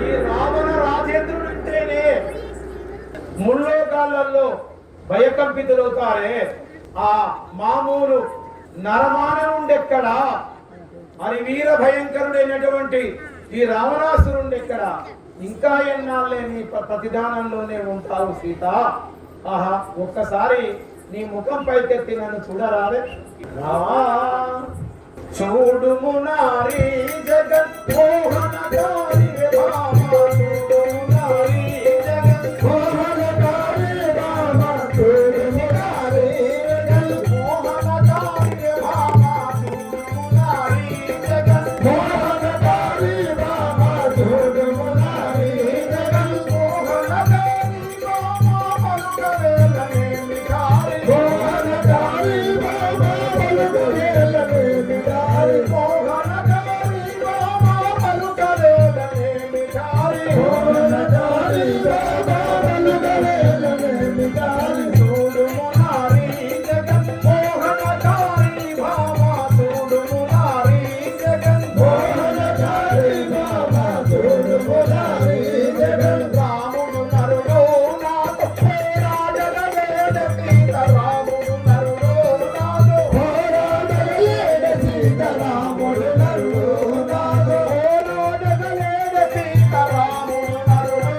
ఈ రావణ రాజేంద్రుడింటేనే ముల్లోకాలలో భయకంపితులవుతారే, ఆ మామూలు నరమానవుండెక్కడా? మరి వీర భయంకరుడైనటువంటి ఈ రావణాసురుండెక్కడ? ఇంకా ఎన్నాళ్ళే నీ ప్రతిదానంలోనే ఉంటావు సీత? ఆహా, ఒక్కసారి నీ ముఖం పైకెత్తి నన్ను చూడరాలే? చూడుము నారీ జగన్మోహనకారి భామ, చూడుము నారీ జగన్మోహనకారి భామ, చూడుము నారీ జగన్మోహనకారి భామ, చూడుము నారీ జగన్మోహనకారి భామ, చూడుము నారీ జగన్మోహనకారి భామ, పలుకవేలనేమి కారి మోహనకారి భామ, పలుకవేలనేమి కారి మోహనకారి భామ, పలుకవేలనేమి కారి మోహనకారి భామ, పలుకవేలనేమి కారి చూడుము నారీ జగన్మోహనకారి భామ, చూడుము నారీ జగన్మోహనకారి భామ, చూడుము నారీ జగన్ రాముడు నరుడు నాతో పోరాడలేడ సీత, రాముడు నరుడు నాతో పోరాడలేడ సీత, రాముడు నరుడు నాతో పోరాడలేడ సీత, రాముడు నరుడు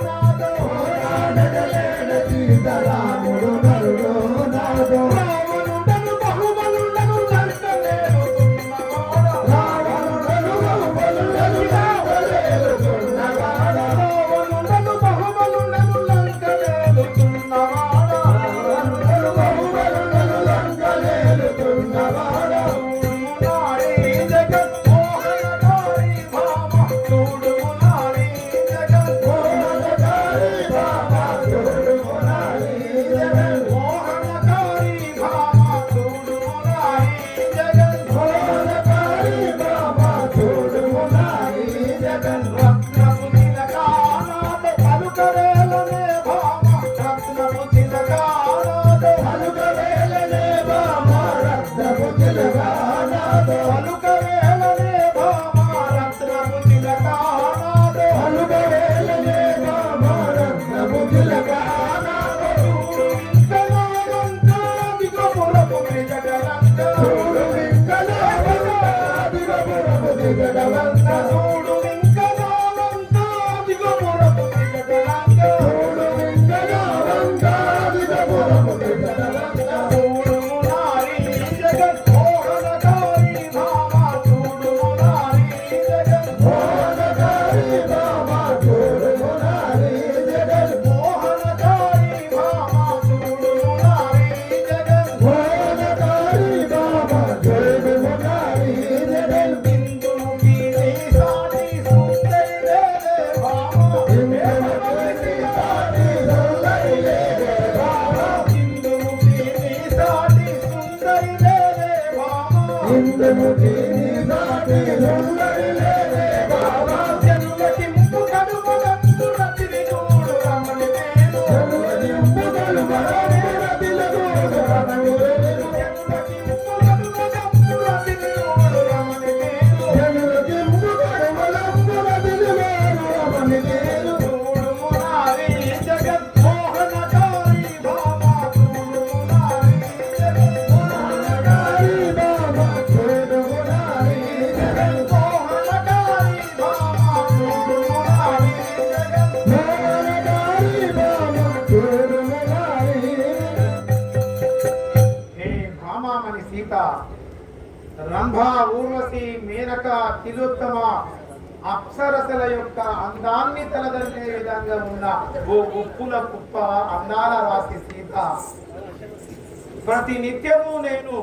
నాతో పోరాడలేడ సీత, రాముడు నరుడు నాతో రావణుడను బహుబలుడను లంకలేలుతున్నవాడ, రావణుడను బహుబలుడను లంకలేలుతున్నవాడ, రావణుడను బహుబలుడను లంకలేలుతున్నవాడ, రావణుడను బహుబలుడను లంకలేలుతున్నవాడ, చూడుము నారీ జగన్మోహనకారి భామ, చూడుము నారీ జగన్మోహనకారి భామ, చూడుము నారీ జగన్మోహనకారి భామ, చూడుము నారీ జగన్మోహనకారి భామ, చూడుము నారీ జగన్ రత్నపు తిలకానాథ పలుకవేలనే భామ, రత్నపు తిలకానాథ పలుకవేలనే భామ, రత్నపు తిలకానాథ పలుకవేలనే భామ, రత్నపు తిలకానాథ పలుకవేలనే భామ, రత్నపు తిలకానాథ చూడు వింకలాలంక దిగపురపు త్రిజటలంక, చూడు వింకలాలంక దిగపురపు త్రిజటలంక, చూడు వింకలాలంక దిగపురపు త్రిజటలంక, చూడు వింకలాలంక దిగపురపు త్రిజటలంక, చూడుము నారీ జగన్మోహనకారి భామ, చూడుము నారీ జగన్మోహనకారి భామ, చూడుము నారీ జగన్మోహనకారి భామ, చూడుము నారీ జగన్మోహనకారి భామ, చూడుము నారీ జగన్ బిందుముఖి నీ సాటి సుందరి లేవే భామ, బిందుముఖి నీ సాటి సుందరి లేవే భామ, బిందుముఖి నీ సాటి సుందరి లేవే భామ, బిందుముఖి నీ సాటి సుందరి లేవే భామ, జనులకింపు కడుమనందు రతిని చూడు రమణి నేను, జనులకింపు కడుమనందు రతిని చూడు రమణి నేను, జనులకింపు కడుమనందు రతిని చూడు రమణి నేను, జనులకింపు కడుమనందు రతిని చూడు రమణి నేను, చూడుము నారీ జగన్మోహనకారి భామ, చూడుము నారీ జగన్మోహనకారి భామ, చూడుము నారీ జగన్మోహనకారి భామ, చూడుము నారీ జగన్మోహనకారి భామ, చూడుము నారీ. హే భామామణి సీత, రంభ, ఊర్వశి, మేనక, తిలోత్తమ అప్సరసల యొక్క అందాన్ని తలదండే విధంగా ఉన్న ఓ ఉప్పుల కుప్ప అందాల రాసి సీత, ప్రతి నిత్యము నేను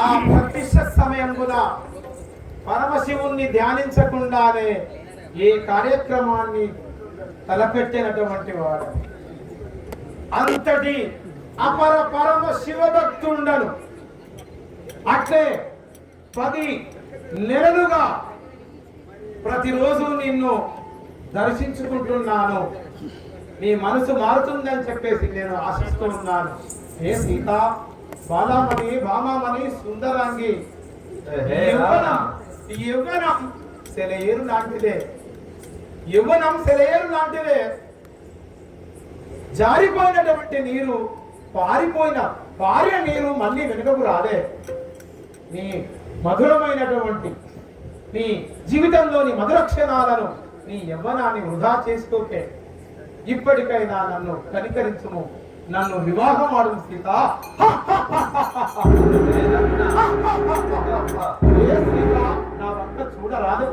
ఆ ప్రతిష్ట సమయమున పరమశివుణ్ణి ధ్యానించకుండానే ఈ కార్యక్రమాన్ని తలపెట్టినటువంటి వాడు. అంతటి అపర పరమ శివభక్తుండను. అట్లే 10 నెలలుగా ప్రతిరోజు నిన్ను దర్శించుకుంటున్నాను. నీ మనసు మారుతుందని చెప్పేసి నేను ఆశిస్తూ ఉన్నాను. ఏ సీత, బాలామణి, భామామణి, సుందరాంగి, యవ్వనం సెలయేరు లాంటిదే. యవ్వనం సెలయేరు లాంటిదే. జారిపోయినటువంటి నీరు, పారిన నీరు మళ్ళీ వెనుకకు రాదే. నీ మధురమైనటువంటి నీ జీవితంలోని మధుర క్షణాలను, నీ యవ్వనాన్ని వృధా చేసుకోకే. ఇప్పటికైనా నన్ను కనికరించుము, నన్ను వివాహం ఆడు సీత. ఏ సీత, నా వంక చూడరాదు.